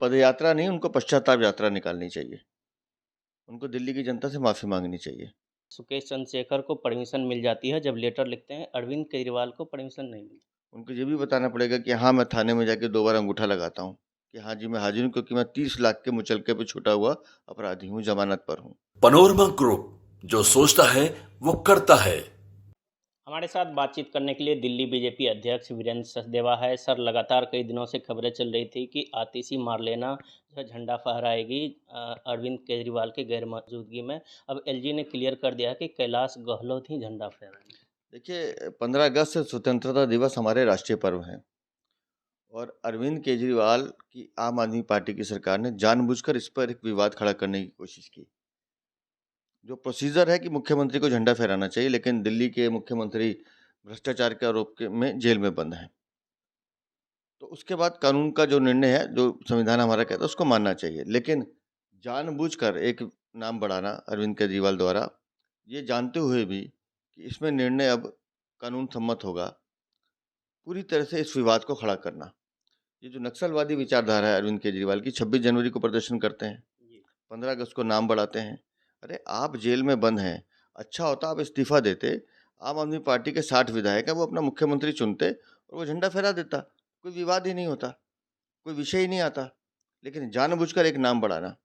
पदयात्रा नहीं, उनको पश्चाताप यात्रा निकालनी चाहिए। उनको दिल्ली की जनता से माफ़ी माँगनी चाहिए। सुकेश चंद्रशेखर को परमिशन मिल जाती है जब लेटर लिखते हैं, अरविंद केजरीवाल को परमिशन नहीं मिलती। उनको ये भी बताना पड़ेगा कि हाँ, मैं थाने में जाके 2 बार अंगूठा लगाता हूँ, कि हाँ जी, मैं हाज़िर हूँ क्योंकि मैं 30 लाख के मुचलके पे छूटा हुआ अपराधी हूँ, ज़मानत पर हूँ। पनोरमा ग्रुप, जो सोचता है वो करता है। हमारे साथ बातचीत करने के लिए दिल्ली बीजेपी अध्यक्ष वीरेंद्र सचदेवा है। सर, लगातार कई दिनों से खबरें चल रही थी कि आतिशी मार्लेना जो है झंडा फहराएगी अरविंद केजरीवाल की गैर मौजूदगी में। अब एलजी ने क्लियर कर दिया है कि कैलाश गहलोत ही झंडा फहराएंगे। देखिए, 15 अगस्त से स्वतंत्रता दिवस हमारे राष्ट्रीय पर्व हैं और अरविंद केजरीवाल की आम आदमी पार्टी की सरकार ने जानबूझकर इस पर एक विवाद खड़ा करने की कोशिश की। जो प्रोसीजर है कि मुख्यमंत्री को झंडा फहराना चाहिए, लेकिन दिल्ली के मुख्यमंत्री भ्रष्टाचार के आरोप के में जेल में बंद हैं। तो उसके बाद कानून का जो निर्णय है, जो संविधान हमारा कहता है, उसको मानना चाहिए। लेकिन जानबूझकर एक नाम बढ़ाना अरविंद केजरीवाल द्वारा, ये जानते हुए भी कि इसमें निर्णय अब कानून सम्मत होगा, पूरी तरह से इस विवाद को खड़ा करना। ये जो नक्सलवादी विचारधारा है अरविंद केजरीवाल की, 26 जनवरी को प्रदर्शन करते हैं, 15 अगस्त को नाम बढ़ाते हैं। अरे आप जेल में बंद हैं, अच्छा होता आप इस्तीफा देते, आम आदमी पार्टी के 60 विधायक हैं, वो अपना मुख्यमंत्री चुनते और वो झंडा फहरा देता, कोई विवाद ही नहीं होता, कोई विषय ही नहीं आता। लेकिन जानबूझकर एक नाम बढ़ाना।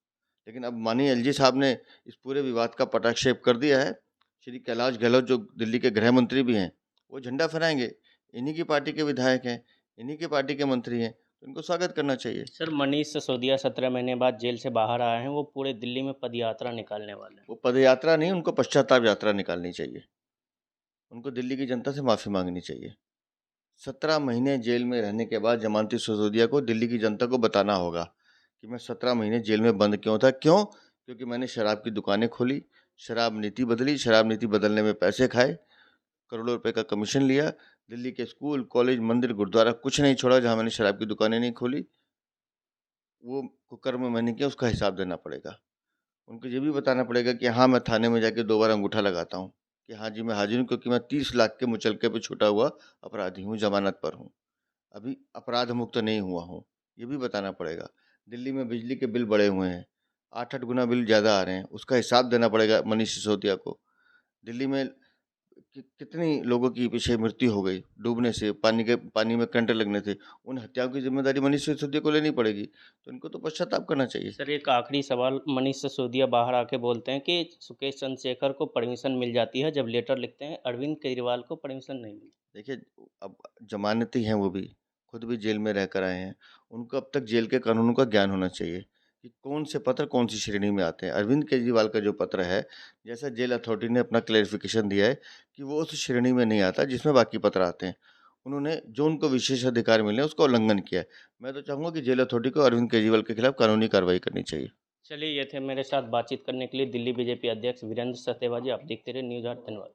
लेकिन अब माननीय एलजी साहब ने इस पूरे विवाद का पटाक्षेप कर दिया है। श्री कैलाश गहलोत जो दिल्ली के गृह मंत्री भी हैं, वो झंडा फहराएंगे। इन्हीं की पार्टी के विधायक हैं, इन्हीं की पार्टी के मंत्री हैं, तो इनको स्वागत करना चाहिए। सर, मनीष सिसोदिया 17 महीने बाद जेल से बाहर आए हैं। वो पूरे दिल्ली में पदयात्रा निकालने वाले हैं। वो पदयात्रा नहीं, उनको पश्चाताप यात्रा निकालनी चाहिए। उनको दिल्ली की जनता से माफ़ी मांगनी चाहिए। 17 महीने जेल में रहने के बाद जमानती सिसोदिया को दिल्ली की जनता को बताना होगा कि मैं 17 महीने जेल में बंद क्यों था। क्यों? क्योंकि मैंने शराब की दुकानें खोली, शराब नीति बदली, शराब नीति बदलने में पैसे खाए, करोड़ों रुपए का कमीशन लिया, दिल्ली के स्कूल, कॉलेज, मंदिर, गुरुद्वारा कुछ नहीं छोड़ा जहाँ मैंने शराब की दुकानें नहीं खोली। वो कुकर्म मैंने किया, उसका हिसाब देना पड़ेगा। उनको ये भी बताना पड़ेगा कि हाँ, मैं थाने में जाके 2 बार अंगूठा लगाता हूँ, कि हाँ जी, मैं हाज़िर हूँ क्योंकि मैं 30 लाख के मुचलके पे छूटा हुआ अपराधी हूँ, ज़मानत पर हूँ। अभी अपराध मुक्त नहीं हुआ हूँ, ये भी बताना पड़ेगा। दिल्ली में बिजली के बिल बढ़े हुए हैं, 8-8 गुना बिल ज़्यादा आ रहे हैं, उसका हिसाब देना पड़ेगा मनीष सिसोदिया को। दिल्ली में कितनी लोगों की पीछे मृत्यु हो गई डूबने से, पानी में करंट लगने से, उन हत्याओं की जिम्मेदारी मनीष सिसोदिया को लेनी पड़ेगी। तो इनको तो पश्चाताप करना चाहिए। सर, एक आखिरी सवाल। मनीष सिसोदिया बाहर आके बोलते हैं कि सुकेश चंद्रशेखर को परमिशन मिल जाती है जब लेटर लिखते हैं, अरविंद केजरीवाल को परमिशन नहीं मिलती। देखिए, अब जमानती हैं वो भी, खुद भी जेल में रहकर आए हैं। उनको अब तक जेल के कानूनों का ज्ञान होना चाहिए कि कौन से पत्र कौन सी श्रेणी में आते हैं। अरविंद केजरीवाल का जो पत्र है, जैसा जेल अथॉरिटी ने अपना क्लैरिफिकेशन दिया है कि वो उस श्रेणी में नहीं आता जिसमें बाकी पत्र आते हैं। उन्होंने जो उनको विशेष अधिकार मिले हैं उसका उल्लंघन किया है। मैं तो चाहूँगा कि जेल अथॉरिटी को अरविंद केजरीवाल के खिलाफ कानूनी कार्रवाई करनी चाहिए। चलिए, ये थे मेरे साथ बातचीत करने के लिए दिल्ली बीजेपी अध्यक्ष वीरेंद्र सचदेवा जी। आप देखते रहे न्यूज़ 8। धन्यवाद।